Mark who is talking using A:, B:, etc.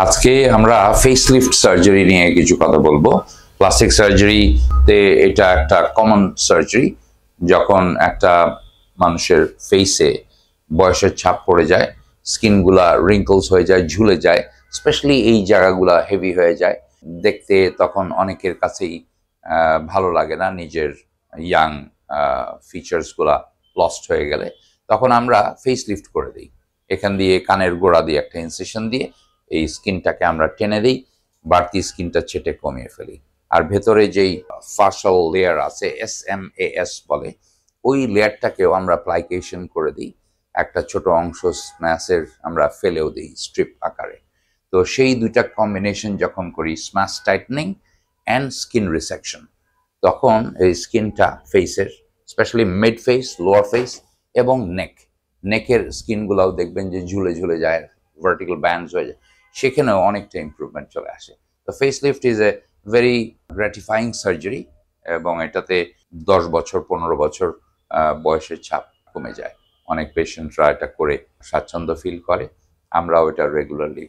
A: আজকে আমরা facelift surgery নিয়ে কিছু কথা বলবো। প্লাস্টিক সার্জারিতে এটা একটা কমন সার্জারি। যখন একটা মানুষের ফেসে বয়সের ছাপ পড়ে যায়, স্কিনগুলা রিঙ্কলস হয়ে যায়, ঝুলে যায়, স্পেশালি এই জায়গাগুলা হেভি হয়ে যায়, দেখতে তখন অনেকের কাছেই ভালো লাগে না। নিজের ইয়াং ফিচার্সগুলা লস্ট হয়ে গেলে তখন আমরা ফেস লিফট করে দিই। এখান দিয়ে কানের গোড়া দিয়ে একটা ইনসিশন দিয়ে এই স্কিনটাকে আমরা টেনে দিই, বাড়তি স্কিনটা ছেটে কমিয়ে ফেলি। আর ভেতরে যেই ফাশাল লেয়ার আছে, SMAS বলে, ওই লেয়ারটাকেও আমরা প্লাইকেশন করে দিই। একটা ছোট অংশ স্ম্যাশের আমরা ফেলেও দিই স্ট্রিপ আকারে। তো সেই দুইটা কম্বিনেশন যখন করি, smash tightening and skin resection, তখন এই স্কিনটা ফেসের, specially mid face, lower face এবং নেকের স্কিনগুলোও দেখবেন যে ঝুলে ঝুলে যায়, ভার্টিক্যাল ব্যান্ডস হয়ে যায়, সেখানেও অনেকটা ইম্প্রুভমেন্ট চলে আসে। তো face lift is a very gratifying surgery এবং এটাতে 10 বছর 15 বছর বয়সের ছাপ কমে যায়। অনেক পেশেন্টরা এটা করে স্বাচ্ছন্দ্য ফিল করে, আমরাও এটা রেগুলারলি